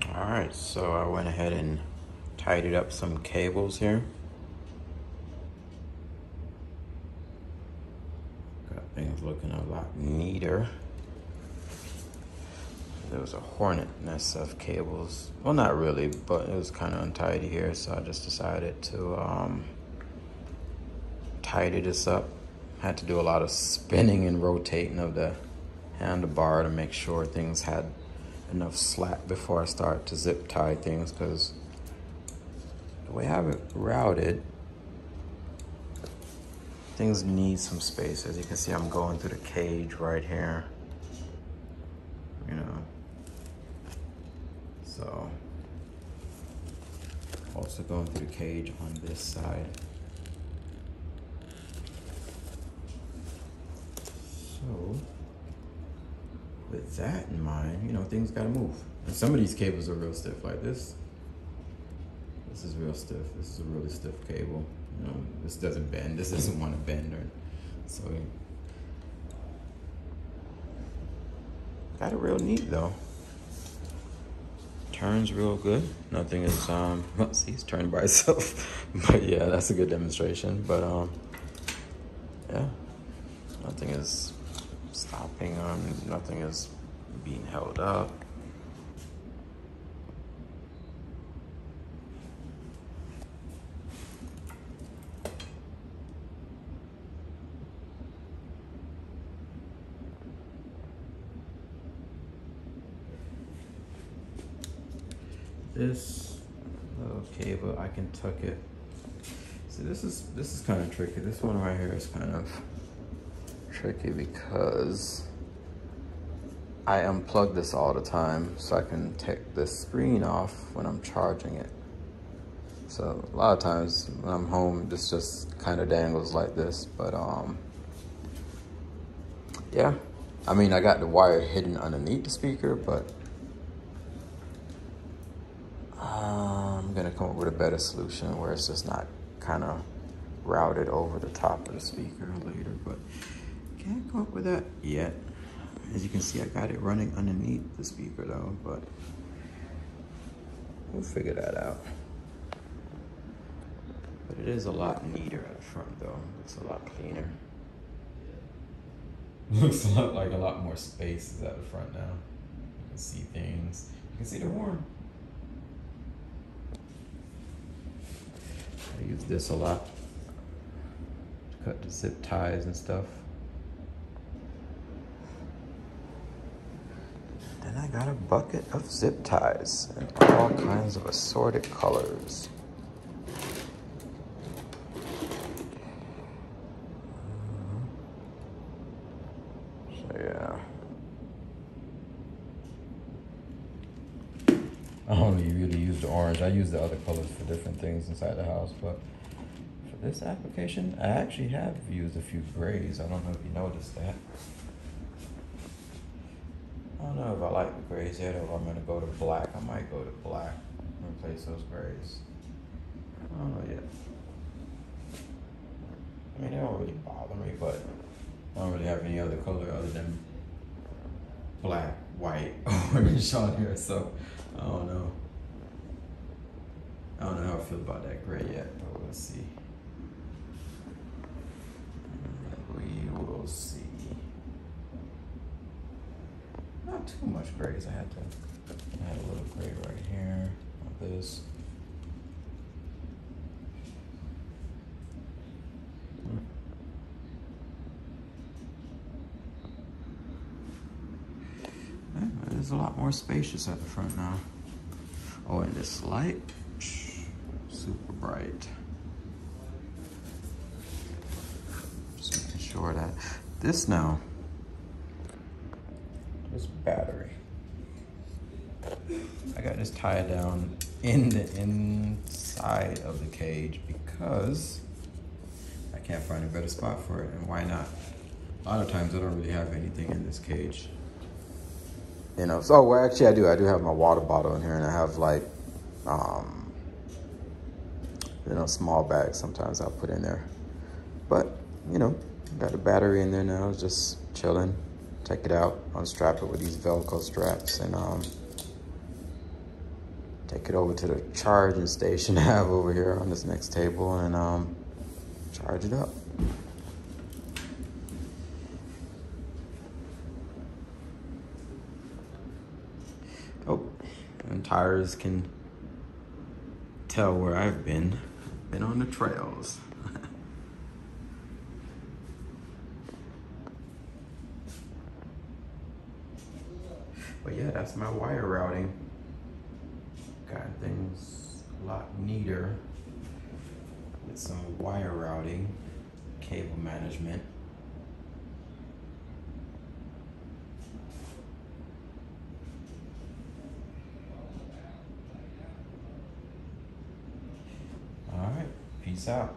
All right, so I went ahead and tidied up some cables here. Got things looking a lot neater. There was a hornet nest of cables. Well, not really, but it was kind of untidy here, so I just decided to tidy this up. Had to do a lot of spinning and rotating of the handlebar to make sure things had enough slack before I start to zip tie things, because the way I have it routed, things need some space. As you can see, I'm going through the cage right here, you know. So, also going through the cage on this side. So, with that in mind, you know, things gotta move. And some of these cables are real stiff, like this. This is real stiff. This is a really stiff cable. You know, this doesn't bend. This doesn't want to bend, or so. Got it real neat though. Turns real good. Nothing is well, see, it's turning by itself. But yeah, that's a good demonstration. But yeah, nothing is stopping. Nothing is being held up. This little cable, I can tuck it. See, this is kind of tricky. This one right here is kind of tricky because I unplug this all the time so I can take the screen off when I'm charging it. So a lot of times when I'm home, this just kind of dangles like this. But yeah, I mean, I got the wire hidden underneath the speaker, but I'm gonna come up with a better solution where it's just not kind of routed over the top of the speaker later, but can't come up with that yet. As you can see, I got it running underneath the speaker though, but we'll figure that out. But it is a lot neater at the front though. It's a lot cleaner. Looks a lot more space is at the front now. You can see things. You can see the horn. I use this a lot to cut the zip ties and stuff. Then I got a bucket of zip ties in all kinds of assorted colors. So yeah. I only really use the orange. I use the other colors for different things inside the house, but for this application, I actually have used a few grays. I don't know if you noticed that. I don't know if I like the grays yet, or if I'm gonna go to black. I might go to black and replace those grays. I don't know yet. I mean, they don't really bother me, but I don't really have any other color other than black, white, orange on here, so I don't know. I don't know how I feel about that gray yet, but we'll see. We will see. Not too much grays. I had a little gray right here on this. Yeah, it is a lot more spacious at the front now. Oh, and this light, super bright. Just making sure that this now, this battery, I got this tied down in the inside of the cage because I can't find a better spot for it, and why not? A lot of times I don't really have anything in this cage. You know, so well, actually I do have my water bottle in here, and I have like, you know, small bags sometimes I'll put in there. But, you know, got a battery in there now, it's just chilling. Take it out, unstrap it with these Velcro straps, and take it over to the charging station I have over here on this next table and charge it up. Oh, and tires can tell where I've been. Been on the trails. But yeah, that's my wire routing. Got things a lot neater with some wire routing, cable management. All right, peace out.